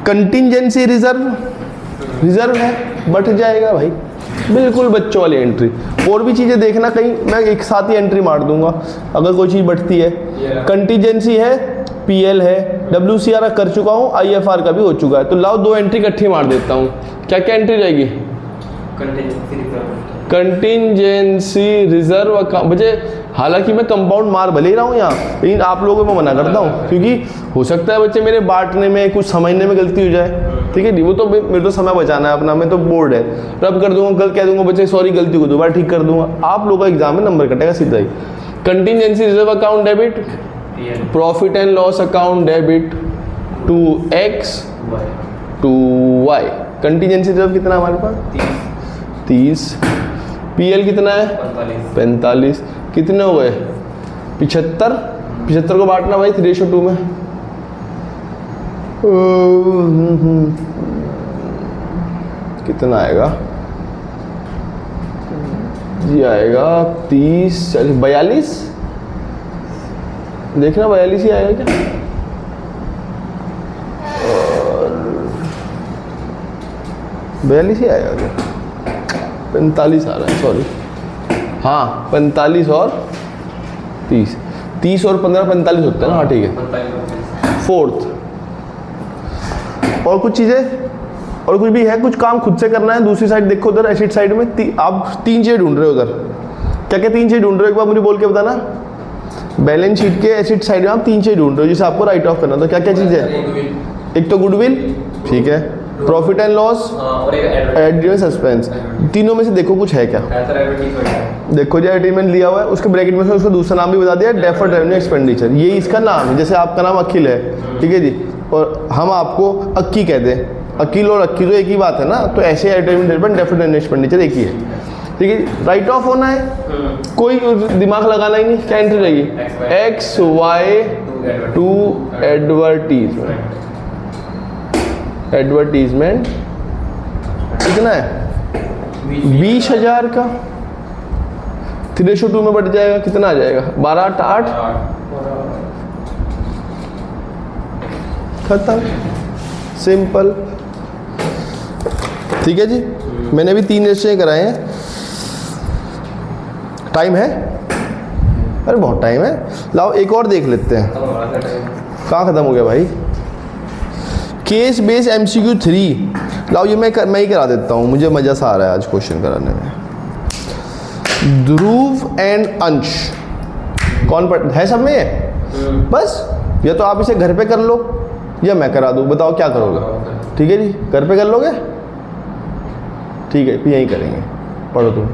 कंटिजेंसी रिजर्व है, बट जाएगा भाई, बिल्कुल बच्चों वाली एंट्री। और भी चीज़ें देखना, कहीं मैं एक साथ ही एंट्री मार दूंगा अगर कोई चीज़ बढ़ती है। कंटीजेंसी है, PL है, WCR कर चुका हूँ, IFR का भी हो चुका है। तो लाओ 2 एंट्री इकट्ठी मार देता हूँ। क्या क्या एंट्री रहेगी? Contingency reserve account. मुझे हालांकि मैं कंपाउंड मार भले ही रहा हूँ यहाँ, लेकिन आप लोगों को मैं मना करता हूँ, क्योंकि हो सकता है बच्चे मेरे बांटने में कुछ समझने में गलती हो जाए, ठीक है। वो तो मेरे तो समय बचाना है अपना, मैं तो बोर्ड है, रब कर दूंगा, कल कह दूंगा बच्चे सॉरी गलती को दोबारा ठीक कर दूंगा। आप लोगों का एग्जाम में नंबर कटेगा सीधा ही। Contingency reserve account debit, profit and loss account debit, 2x 2y। Contingency reserve कितना है हमारे पास? 30। PL कितना है? 45। कितने हो गए? 75। 75 को बांटना भाई 3:2 में। कितना आएगा जी? आएगा 30, 40, 42। देखना 42 ही आएगा क्या? 42 ही आएगा क्या? 45 आ रहा है, सॉरी। हाँ 45 और 30, 30 और 15 45 होता है ना। हाँ ठीक है। फोर्थ और कुछ चीज़ें और कुछ भी है, कुछ काम खुद से करना है। दूसरी साइड देखो, उधर एसिड साइड में आप 3 चीज़ें ढूंढ रहे हो। उधर क्या क्या 3 चीज़ें ढूंढ रहे हो, एक बार मुझे बोल के बताना। बैलेंस शीट के एसिड साइड में आप 3 चीज़ें ढूंढ रहे हो जिसे आपको राइट ऑफ करना। तो क्या क्या चीज़ है? एक तो गुडविल, ठीक है, प्रॉफिट एंड लॉस और एडवर्टाइजमेंट सस्पेंस। तीनों में से देखो कुछ है क्या? देखो जो एडवर्टाइजमेंट लिया हुआ है उसके ब्रैकेट में से उसका दूसरा नाम भी बता दिया, डेफर्ड रेवेन्यू एक्सपेंडिचर। ये इसका नाम है। जैसे आपका नाम अखिल है, ठीक है जी, और हम आपको अक्की कह दें, अकील और अक्की तो एक ही बात है ना। तो ऐसे एडवर्टाइजमेंट डेफर्ड रेवेन्यू एक्सपेंडिचर एक ही है, ठीक है। राइट ऑफ होना है, कोई दिमाग लगाना ही नहीं। क्या एंट्री रहेगी? XY टू एडवर्टीजमेंट कितना है? 20,000 का 3:2 में बढ़ जाएगा। कितना आ जाएगा? 12 8 8 खत्म, सिंपल। ठीक है जी, मैंने भी 3 रजिस्टर कराए हैं। टाइम है? अरे बहुत टाइम है, लाओ एक और देख लेते हैं। कहाँ ख़त्म हो गया भाई? केस बेस MCQ 3, लाओ ये मैं ही करा देता हूँ, मुझे मज़ा सा आ रहा है आज क्वेश्चन कराने में। ध्रुव एंड अंश कौन पढ़ है सब में ये? बस, या तो आप इसे घर पे कर लो या मैं करा दूँ, बताओ क्या करोगे? ठीक है जी, घर पे कर लोगे? ठीक है, फिर यहीं करेंगे, पढ़ो तुम।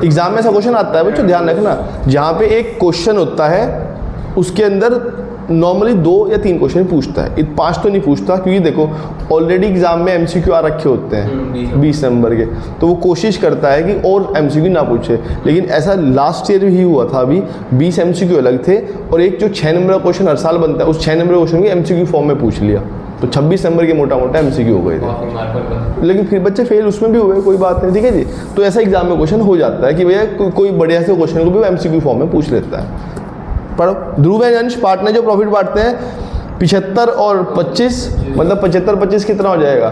एग्जाम में ऐसा क्वेश्चन आता है बच्चों, ध्यान रखना, जहाँ पे एक क्वेश्चन होता है उसके अंदर नॉर्मली 2 या 3 क्वेश्चन पूछता है, 5 तो नहीं पूछता, क्योंकि देखो ऑलरेडी एग्जाम में MCQ आ रखे होते हैं 20 नंबर के, तो वो कोशिश करता है कि और MCQ ना पूछे। लेकिन ऐसा लास्ट ईयर ही हुआ था, अभी 20 MCQ अलग थे और एक जो 6 नंबर का क्वेश्चन हर साल बनता है, उस 6 नंबर क्वेश्चन भी MCQ फॉर्म में पूछ लिया, तो 26 नंबर के मोटा मोटा MCQ हो गए थे। लेकिन फिर बच्चे फेल उसमें भी हुए, कोई बात नहीं, ठीक है जी। तो ऐसा एग्जाम में क्वेश्चन हो जाता है कि भैया कोई बढ़िया से क्वेश्चन को भी MCQ फॉर्म में पूछ लेता है। पढ़ो। ध्रुव एंड अंश पार्टनर जो प्रॉफिट बांटते हैं 75 और 25, मतलब 75-25 कितना हो जाएगा?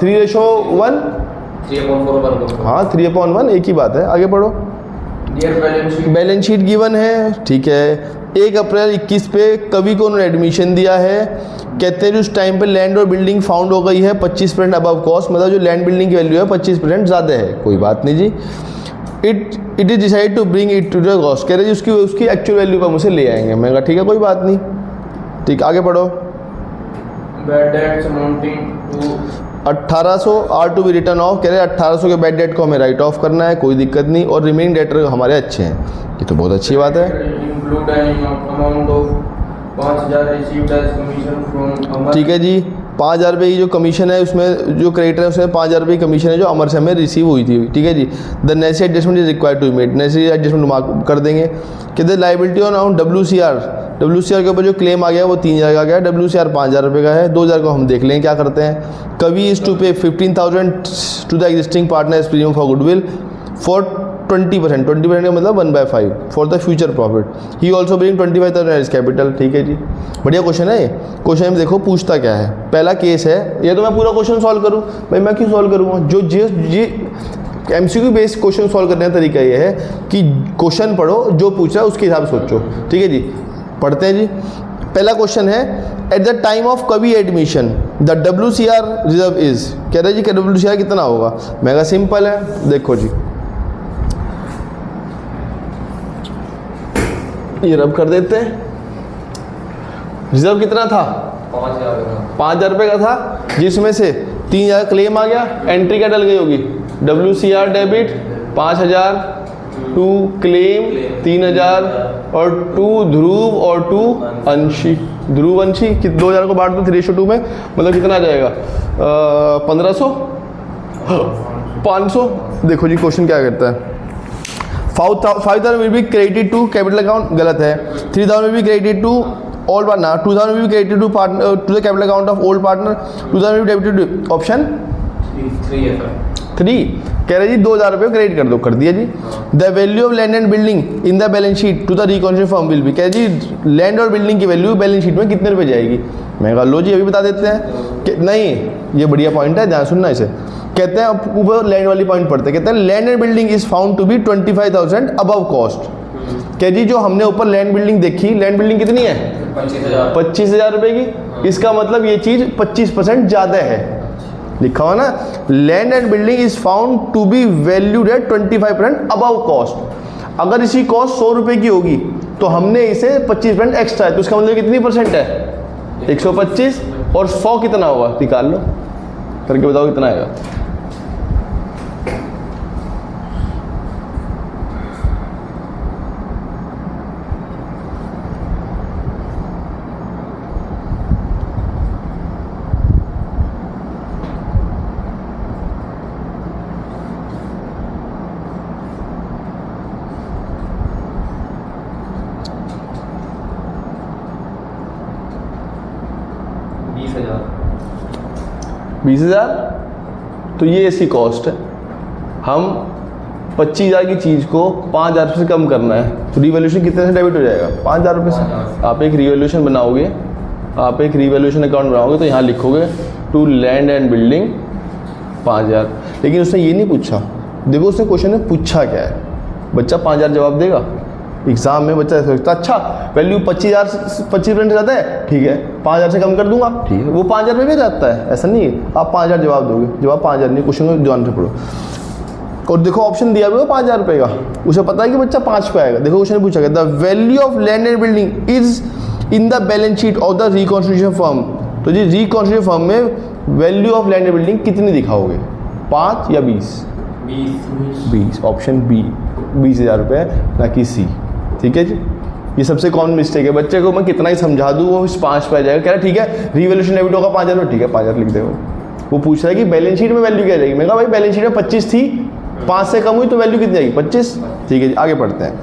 3:1। हाँ 3/1, एक ही बात है। आगे पढ़ो। बैलेंस शीट गिवन है, ठीक है। 1 अप्रैल 21 पे कवि को उन्होंने एडमिशन दिया है, कहते हैं उस टाइम पे लैंड और बिल्डिंग फाउंड हो गई है 25% अबव कॉस्ट, मतलब जो लैंड बिल्डिंग की वैल्यू है 25% ज़्यादा है, कोई बात नहीं जी। It is decide to bring it to the cost, कह रहे जी उसकी एक्चुअल वैल्यू पर मुझे ले आएंगे। मैंने कहा ठीक है कोई बात नहीं, ठीक, आगे पढ़ो। 1800 are to be written off, कह रहे 1800 के बैड डेट को हमें राइट ऑफ करना है, कोई दिक्कत नहीं, और रिमेनिंग डेटर हमारे अच्छे हैं, ये तो बहुत अच्छी बात है। 5,000 ठीक है जी, 5,000 रुपये की जो कमीशन है उसमें जो क्रेडिटर है उसमें 5,000 रुपये की कमीशन है जो अमर से हमें रिसीव हुई थी, ठीक है जी। The necessary adjustment is required to made, necessary adjustment mark कर देंगे। कहते लाइबिलिटी ऑन अराउंड WCR के ऊपर जो क्लेम आ गया वो 3,000 का गया, WCR 5,000 रुपये का है, 2,000 को हम देख लेंगे क्या करते हैं। कवि is to pay 15,000 to the existing partner as premium for goodwill for 20% का मतलब 1/5 for the future profit. He also bring 25,000 as capital, ठीक है जी। बढ़िया क्वेश्चन है ये। क्वेश्चन में देखो पूछता क्या है, पहला केस है, ये तो मैं पूरा क्वेश्चन सॉल्व करूँ भाई, मैं क्यों सॉल्व करूँगा? जो MCQ बेस्ड क्वेश्चन सॉल्व करने का तरीका ये है कि क्वेश्चन पढ़ो, जो पूछ रहा है उसके हिसाब से सोचो, ठीक है जी। पढ़ते हैं जी। पहला क्वेश्चन है, एट द टाइम ऑफ कवि admission the WCR reserve is, कह रहे जी कि WCR कितना होगा? मैं कहा सिंपल है, देखो जी ये रब कर देते हैं। रिजर्व कितना था? 5,000 रुपये का था, जिसमें से 3,000 क्लेम आ गया, एंट्री क्या डल गई होगी? WCR डेबिट 5,000, 2 क्लेम 3,000 और 2 ध्रुव और 2 अंशी। ध्रुव अंशी 2,000 को बांट दो 3:2 में, मतलब कितना आ जाएगा? 1,500 500। देखो जी क्वेश्चन क्या करता है, 5,000 will be credited to capital account, गलत है। 3,000 will be credited to old partner, 2,000 will be credited to partner to the capital account of old partner, 2,000 will be debited to option 3। कह रहे जी 2,000 रुपये क्रेडिट कर दो, कर दिया जी। The value of land and building in the balance sheet to the reconstituted firm will be, कह रहे जी लैंड और बिल्डिंग की वैल्यू बैलेंस शीट में कितने रुपए जाएगी? मैं कहा लो जी अभी बता देते हैं कि नहीं, ये बढ़िया पॉइंट है, ध्यान सुनना इसे। कहते हैं ऊपर लैंड वाली पॉइंट पढ़ते हैं, कहते हैं land and building is found to be 25,000 above cost. कह जी जो हमने ऊपर लैंड बिल्डिंग देखी, लैंड बिल्डिंग कितनी है? 25,000 रुपये की, इसका मतलब ये चीज़ 25% ज़्यादा है, लिखा हुआ ना। Land and building is found to be valued at 25% above cost. अगर इसी कॉस्ट 100 रुपये की होगी तो हमने इसे 25% एक्स्ट्रा है, तो इसका मतलब कितनी परसेंट है? 125, और 100 कितना होगा? निकाल लो, करके बताओ कितना आएगा। $20,000, तो ये इसकी कॉस्ट है। हम 25,000 की चीज़ को 5,000 रुपये से कम करना है तो रिवैल्यूएशन कितने से डेबिट हो जाएगा? 5,000 रुपये से। आप एक रिवैल्यूएशन बनाओगे, आप एक रिवैल्यूएशन अकाउंट बनाओगे तो यहाँ लिखोगे टू लैंड एंड बिल्डिंग 5,000। लेकिन उसने ये नहीं पूछा, देखो उसने क्वेश्चन में पूछा क्या है, बच्चा 5,000 जवाब देगा। एग्जाम में बच्चा सोचता अच्छा वैल्यू 25% ज़्यादा है, ठीक है 5,000 से कम कर दूंगा, ठीक है वो 5,000 में भी जाता है, ऐसा नहीं है आप 5,000 जवाब दोगे, जवाब 5,000 नहीं, क्वेश्चन को ध्यान से पढ़ो। और देखो ऑप्शन दिया हुआ है 5,000 रुपये का, उसे पता है कि बच्चा 5 पे आएगा। देखो क्वेश्चन पूछा गया the value of land and building is in the balance sheet of the reconstitution firm. तो जी रिकॉन्स्टिट्यूशन फर्म में value of land and building कितनी दिखाओगे, 5 या 20? 20। ऑप्शन बी 20,000 रुपये, ना कि सी। ठीक है जी, ये सबसे कॉमन मिस्टेक है, बच्चे को मैं कितना ही समझा दूँ वो इस 5 पे आ जाएगा, कह रहा है ठीक है रिवैल्यूएशन डेबिट होगा 5,000 में, ठीक है 5,000 लिख दे। वो पूछ रहा है कि बैलेंस शीट में वैल्यू क्या जाएगी, मैं कहा भाई बैलेंस शीट में 25 थी, 5 से कम हुई तो वैल्यू कितनी आएगी, 25। ठीक है जी आगे पढ़ते हैं।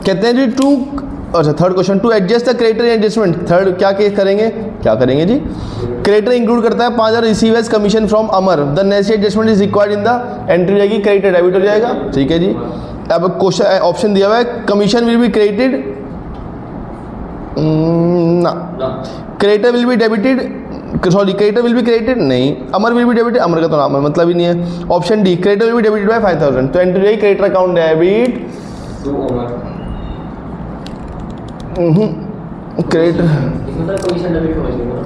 कहते हैं जी अच्छा third question, to adjust the creditor adjustment. Third क्या केस करेंगे, क्या करेंगे जी, क्रेडिटर इंक्लूड करता है 5,000 receive as commission from Amar, the necessary adjustment is required in the entry जाएगी, क्रेडिटर डेबिट हो जाएगा। ठीक है जी, अब क्वेश्चन ऑप्शन दिया हुआ है कमीशन विल बी क्रेडिटेड ना, creditor will be debited, sorry creditor will be credited नहीं, Amar will be debited, Amar का तो नाम मतलब ही नहीं है। Option D creditor will be debited by 5,000, तो एंट्री जाएगी क्रेडिटर अकाउंट डेबिट क्रेडिटर,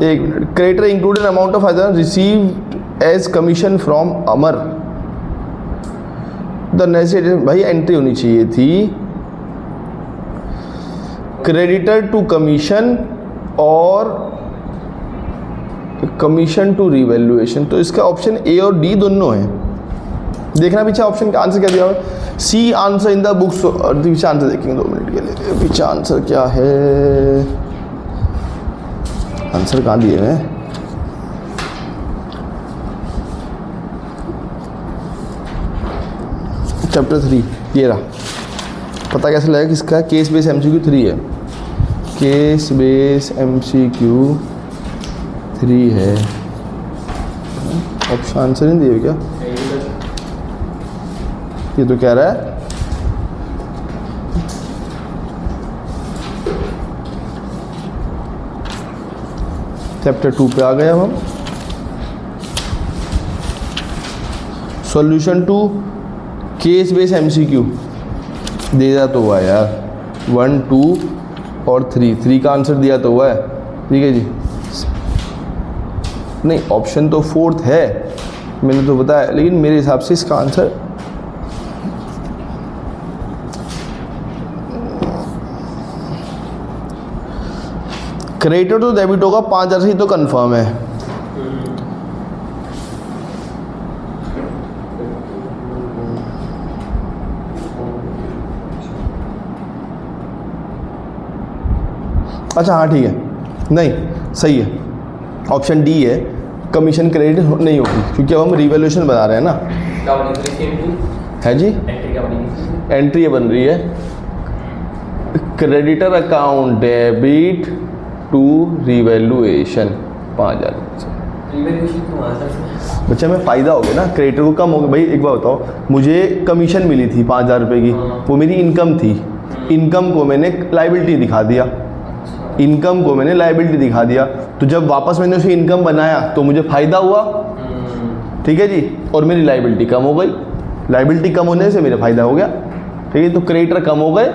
एक minute, creditor included amount of 5,000 received as commission from Amar, the necessary, भाई एंट्री होनी चाहिए थी क्रेडिटर टू कमीशन और कमीशन टू रिवैल्यूएशन, तो इसका ऑप्शन ए और डी दोनों है। देखना पीछे ऑप्शन का आंसर क्या दिया हुआ है, see answer in the books, और पीछे आंसर देखेंगे 2 मिनट के लिए, पीछे आंसर क्या है, आंसर कहाँ दिए हैं, चैप्टर 3 ये रहा, पता कैसे लगेगा किसका, केस बेस MCQ 3 है, केस बेस MCQ 3 है। ऑप्शन आंसर नहीं दिए क्या, ये तो कह रहा है चैप्टर 2 पे आ गए अब हम, solution to case base MCQ दे दिया तो हुआ यार, 1, 2 और 3 का आंसर दिया तो हुआ है। ठीक है जी, नहीं ऑप्शन तो 4th है, मैंने तो बताया, लेकिन मेरे हिसाब से इसका आंसर क्रेडिटर तो डेबिट होगा 5,000 से ही तो कंफर्म है। अच्छा हाँ ठीक है, नहीं सही है, ऑप्शन डी है, कमीशन क्रेडिट नहीं होगी, क्योंकि अब हम रिवैल्यूएशन बना रहे हैं ना। है जी, एंट्री ये बन रही है creditor account debit to revaluation 5,000। बच्चा में फ़ायदा हो गया ना, क्रेडिटर को कम हो गया। भाई एक बार बताओ, मुझे कमीशन मिली थी 5,000 रुपये की, वो मेरी इनकम थी, इनकम को मैंने लाइबिलिटी दिखा दिया, इनकम को मैंने लाइबिलिटी दिखा दिया, तो जब वापस मैंने उसे इनकम बनाया तो मुझे फ़ायदा हुआ। ठीक है जी, और मेरी लाइबिलिटी कम हो गई, लाइबिलिटी कम होने से मेरा फ़ायदा हो गया। ठीक है, तो क्रेडिटर कम हो गए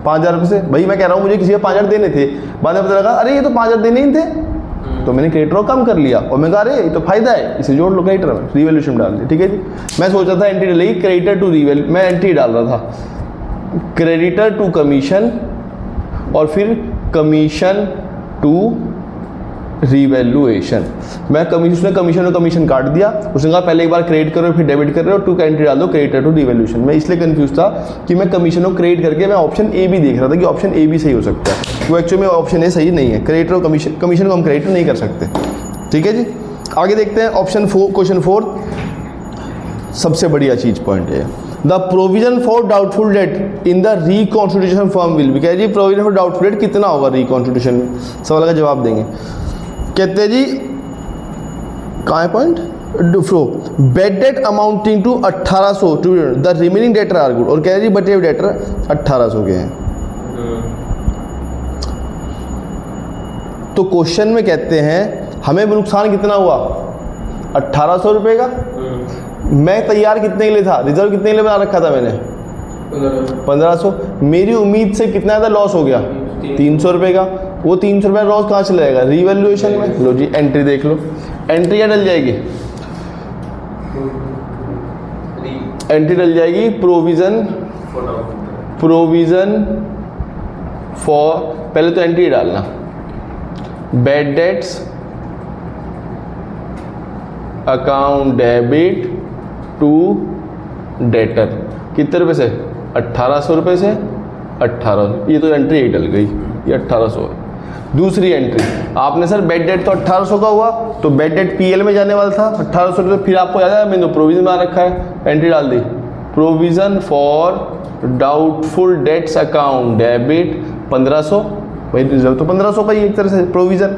5,000 रुपये से। भाई मैं कह रहा हूँ मुझे किसी को 5,000 देने थे, बाद में पता लगा अरे ये तो 5,000 देने ही थे, तो मैंने क्रेडिटर को कम कर लिया, और मैं कहा अरे ये तो फ़ायदा है, इसे जोड़ लो क्रेडिटर में, रिवैल्यूएशन डाल दिया। ठीक है जी, मैं सोच रहा था एंट्री डलेगी क्रेडिटर टू रिवैल्यू, मैं एंट्री डाल रहा था क्रेडिटर टू कमीशन और फिर कमीशन टू रिवैल्यूएशन। मैं कमीशन, उसने कमीशन और कमीशन काट दिया, उसने कहा पहले एक बार क्रेडिट करो फिर डेबिट कर रहे हो, टू का एंट्री डाल दो क्रेडिटर टू रिवैल्यूएशन। मैं इसलिए कंफ्यूज था कि मैं कमीशन और क्रेडिट करके मैं ऑप्शन ए भी देख रहा था कि ऑप्शन ए भी सही हो सकता है, वो एक्चुअली में ऑप्शन ए सही नहीं है, क्रेडिटर और कमीशन, कमीशन को हम क्रेडिटर नहीं कर सकते। ठीक है जी, आगे देखते हैं ऑप्शन 4, क्वेश्चन 4 सबसे बढ़िया चीज पॉइंट है, the provision for doubtful debt in the reconstitution firm will be. कह जी प्रोविजन फॉर डाउटफुल डेट कितना होगा रिकॉन्स्टिट्यूशन में, सवाल का जवाब देंगे। कहते हैं जी कहाँ है point, flow bad debt amounting to 1800 to the remaining debtor are good, और कह रही बटे हुए डेटर 1800 के हैं। तो क्वेश्चन में कहते हैं हमें नुकसान कितना हुआ 1800 रुपये का, मैं तैयार कितने के लिए था, रिजर्व कितने के लिए बना रखा था मैंने 1500, मेरी उम्मीद से कितना ज़्यादा लॉस हो गया 300 रुपये का, वो 300 रुपये लॉस कहाँ चला जाएगा रीवैल्यूएशन में। लो जी एंट्री देख लो, एंट्री क्या डल जाएगी, एंट्री डल जाएगी प्रोविज़न फॉर, पहले तो एंट्री डालना bad debts account debit to debtor, कितने रुपए से 1800 रुपये से 1800, ये तो एंट्री ही डल गई, ये 1800 है। दूसरी एंट्री आपने सर बेड डेट तो 1800 का हुआ, तो बेड डेट पीएल में जाने वाला था 1800 रुपये, फिर आपको याद है मैंने तो प्रोविज़न बना रखा है, एंट्री डाल दी provision for doubtful debts account debit 1500, भाई रिजर्व तो 1500 का ही एक तरह से प्रोविज़न।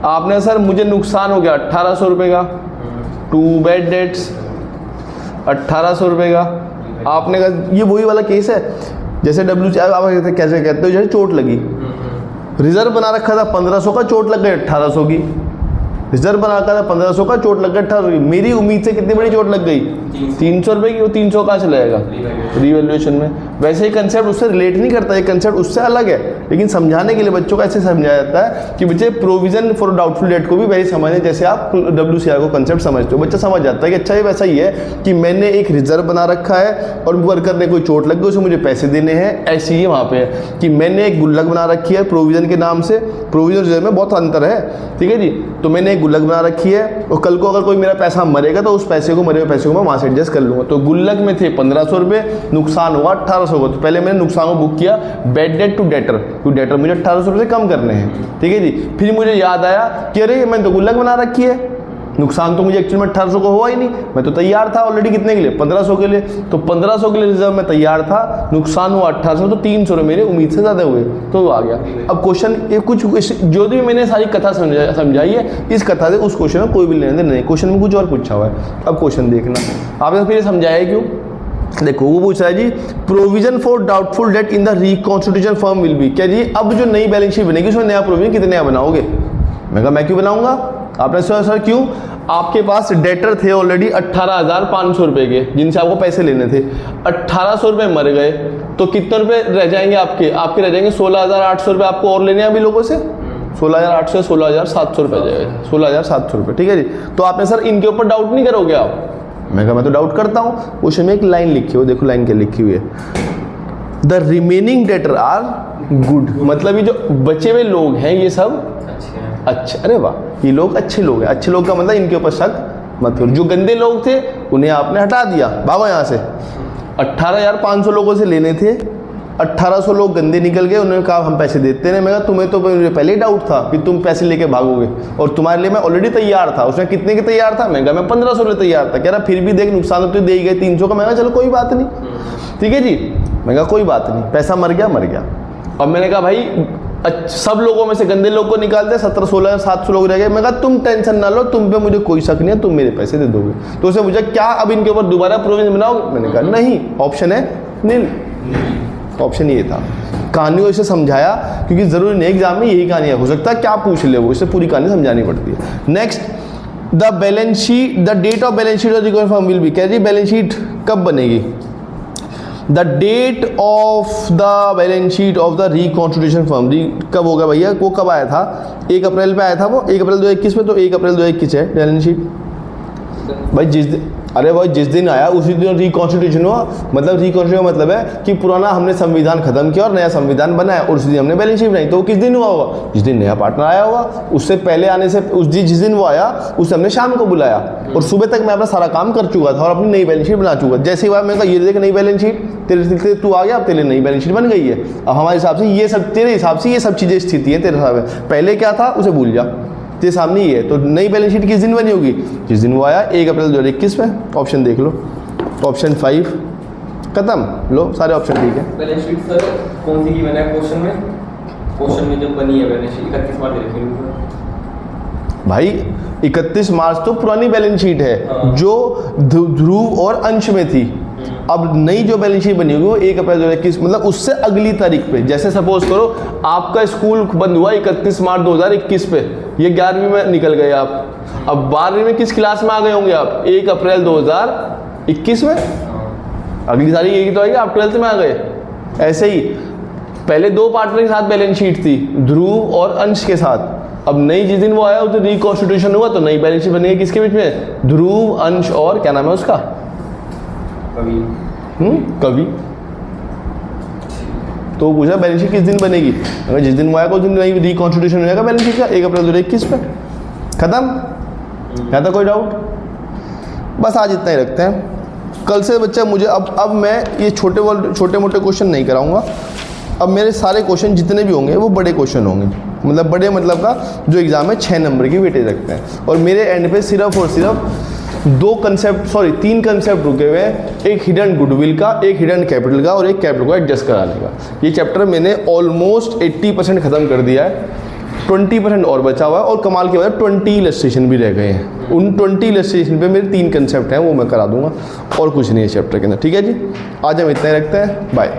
आपने सर मुझे नुकसान हो गया 1800 रुपये का, टू बेड डेट्स 1800 रुपये का, आपने कहा ये वही वाला केस है जैसे आप कैसे कहते हो जैसे चोट लगी, रिजर्व बना रखा था 1500 का, चोट लग गई 1800 की, रिजर्व बना रखा था 1500 का, चोट लग गई 1800 की, मेरी उम्मीद से कितनी बड़ी चोट लग गई 300 रुपये की, वो 300 कहाँ चला जाएगा रीवैल्यूएशन में। वैसे ही कंसेप्ट उससे रिलेट नहीं करता, ये कंसेप्ट उससे अलग है, लेकिन समझाने के लिए बच्चों को ऐसे समझाया जाता है कि बच्चे प्रोविजन फॉर डाउटफुल डेट को भी वैसे समझने जैसे आप WCR को कंसेप्ट समझते हो, बच्चा समझ जाता है कि अच्छा ये वैसा ही है कि मैंने एक रिजर्व बना रखा है और वर्कर ने कोई चोट लग गई उसे मुझे पैसे देने हैं, ऐसी ही वहाँ पे है कि मैंने एक गुल्लक बना रखी है प्रोविजन के नाम से, प्रोविजन रिजर्व में बहुत अंतर है, ठीक है जी। तो मैंने एक गुल्लक बना रखी है और कल को अगर कोई मेरा पैसा मरेगा तो उस पैसे को, मरे हुए पैसे को मैं वहाँ से एडजस्ट कर लूँगा। तो गुल्लक में थे 1500 रुपये, नुकसान हुआ 1800 का, तो पहले मैंने नुकसान को बुक किया बेड डेट टू डेटर, क्योंकि डेटर मुझे 1800 रुपये से कम करने हैं, ठीक है जी। फिर मुझे याद आया कि अरे मैंने तो गुल्लक बना रखी है, नुकसान तो मुझे एक्चुअली में 1800 का हुआ ही नहीं, मैं तो तैयार था ऑलरेडी कितने के लिए 1500 के लिए, तो 1500 के लिए रिजर्व में तैयार था, नुकसान हुआ 1800, तो 300 रुपये मेरे उम्मीद से ज़्यादा हुए, तो आ गया। अब क्वेश्चन ये कुछ जो भी मैंने सारी कथा समझाई है, इस कथा से उस क्वेश्चन में कोई भी लेने नहीं, क्वेश्चन में कुछ और पूछा हुआ है। अब क्वेश्चन देखना, आपने फिर समझाया क्यों, देखो वो पूछ रहा है जी provision for doubtful debt in the reconstitution firm will be, क्या जी अब जो नई बैलेंस शीट बनेगी उसमें नया प्रोविजन कितने नया बनाओगे, मैं कहा मैं क्यों बनाऊंगा, आपने सर क्यों, आपके पास डेटर थे ऑलरेडी 18,500 रुपये के जिनसे आपको पैसे लेने थे, 1800 रुपये मर गए, तो कितने रुपये रह जाएंगे आपके रह जाएंगे 16,800 रुपये आपको और लेने हैं अभी लोगों से, 16,800 16,700 रुपये जाएगा, 16,700 रुपये, ठीक है जी। तो आपने सर इनके ऊपर डाउट नहीं करोगे आप, मैं कहा मैं तो डाउट करता हूँ। उसमें एक लाइन लिखी हो, देखो लाइन क्या लिखी हुई है, the remaining debtor are good, मतलब ये जो बचे हुए लोग हैं ये सब अच्छे, अरे वाह ये लोग अच्छे लोग हैं, अच्छे लोग का मतलब इनके ऊपर शक मत करो, जो गंदे लोग थे उन्हें आपने हटा दिया, भागो यहाँ से। 18,500 लोगों से लेने थे, 1800 लोग गंदे निकल गए, उन्होंने कहा हम पैसे देते नहीं, मैं कहा तुम्हें तो मुझे पहले ही डाउट था कि तुम पैसे लेके भागोगे और तुम्हारे लिए मैं ऑलरेडी तैयार था। उसने कितने के तैयार था, मैं कहा मैं 1500 रुपये तैयार था, कह रहा फिर भी देख नुकसान तो दे ही गए 300 का, मैं कहा चलो कोई बात नहीं, ठीक है जी, मैं कहा कोई बात नहीं, पैसा मर गया। अब मैंने कहा भाई सब लोगों में से गंदे लोग को निकाल दे, 17-16-700 लोग रह गए, मैं कहा तुम टेंशन ना लो, तुम पे मुझे कोई शक नहीं है, तुम मेरे पैसे दे दोगे। तो उसे मुझे क्या अब इनके ऊपर दोबारा प्रोविजन बनाओगे, मैंने कहा नहीं, ऑप्शन है नील, ऑप्शन ये था। कहानी को इसे समझाया क्योंकि जरूरी नहीं एग्जाम में यही कहानी है, हो सकता है क्या पूछ ले वो, इसे पूरी कहानी समझानी पड़ती है। Next the balance sheet, the date of balance sheet of the firm will be, कह रही बैलेंस शीट कब बनेगी, the date of the balance sheet of the reconstitution firm, कब होगा भैया, वो कब आया था, 1 अप्रैल पे आया था वो, 1 अप्रैल 2021 में, तो 1 अप्रैल 2021 है बैलेंस शीट भाई, जिस दिन आया उसी दिन रिकॉन्स्टिट्यूशन हुआ, मतलब रिकॉन्स्टिट्यूशन मतलब है कि पुराना हमने संविधान खत्म किया और नया संविधान बनाया और उसी दिन हमने बैलेंस शीट बनाई, तो वो किस दिन हुआ होगा, जिस दिन नया पार्टनर आया होगा, उससे पहले आने से जिस दिन वो आया उसे हमने शाम को बुलाया और सुबह तक मैं अपना सारा काम कर चुका था और अपनी नई बैलेंस शीट बना चुका। जैसे ही मैंने कहा ये देख नई बैलेंस शीट, तेरे तू आ गया, अब तेरे नई बैलेंस शीट बन गई है। अब हमारे हिसाब से ये सब, तेरे हिसाब से ये सब चीज़ें स्थिति है तेरे हिसाब में, पहले क्या था उसे भूल जा, तेरे सामने ही है। तो नई बैलेंस शीट किस दिन बनी होगी, जिस दिन वो आया 1 अप्रैल 2021 में। ऑप्शन देख लो, ऑप्शन 5 खत्म, लो सारे ऑप्शन ठीक है। बैलेंस शीट सर कौन सी की बना है क्वेश्चन में जब बनी है बैलेंस शीट 31 मार्च भाई 31 मार्च तो पुरानी बैलेंस शीट है जो ध्रुव और अंश में थी। अब नई जो बैलेंस शीट बनी होगी वो 1 अप्रैल 2021 मतलब उससे अगली तारीख पे। जैसे सपोज करो आपका स्कूल बंद हुआ 31 मार्च 2021 पे, ये 11वीं में निकल गए आप, अब 12वीं में किस क्लास में आ गए होंगे आप? 1 अप्रैल 2021 में, अगली तारीख यही तो आएगी, आप 12th में आ गए। ऐसे ही पहले 2 पार्टनर के साथ बैलेंस शीट थी, ध्रुव और अंश के साथ। अब नई जिस दिन वो आया उस दिन रिकॉन्स्टिट्यूशन हुआ तो नई बैलेंस शीट बनेगी किसके बीच में? ध्रुव, अंश और क्या नाम है उसका? कवि। तो पूछा बैलेंस शीट किस दिन बनेगी? अगर जिस दिन वो आएगा उस दिन नई रिकॉन्स्टिट्यूशन होगा बैलेंस शीट का 1 अप्रैल 2021 पे। खत्म? या था कोई डाउट? बस आज इतना ही रखते हैं। कल से बच्चा मुझे अब मैं ये छोटे मोटे क्वेश्चन नहीं कराऊंगा। अब मेरे सारे क्वेश्चन जितने भी होंगे वो बड़े क्वेश्चन होंगे, मतलब बड़े मतलब का जो एग्ज़ाम में 6 नंबर की वेटेज रखते हैं। और मेरे एंड पे सिर्फ और सिर्फ 3 कंसेप्ट रुके हुए हैं, एक हिडन गुडविल का, एक हिडन कैपिटल का और एक कैपिटल को एडजस्ट कराने का। ये चैप्टर मैंने ऑलमोस्ट 80% ख़त्म कर दिया है, 20% और बचा हुआ है। और कमाल की बात है 20 इलस्ट्रेशन भी रह गए हैं। उन 20 इलस्ट्रेशन पे मेरे 3 कंसेप्ट हैं वो मैं करा दूंगा और कुछ नहीं है चैप्टर के अंदर। ठीक है जी, आज हम इतना ही रखते हैं, बाय।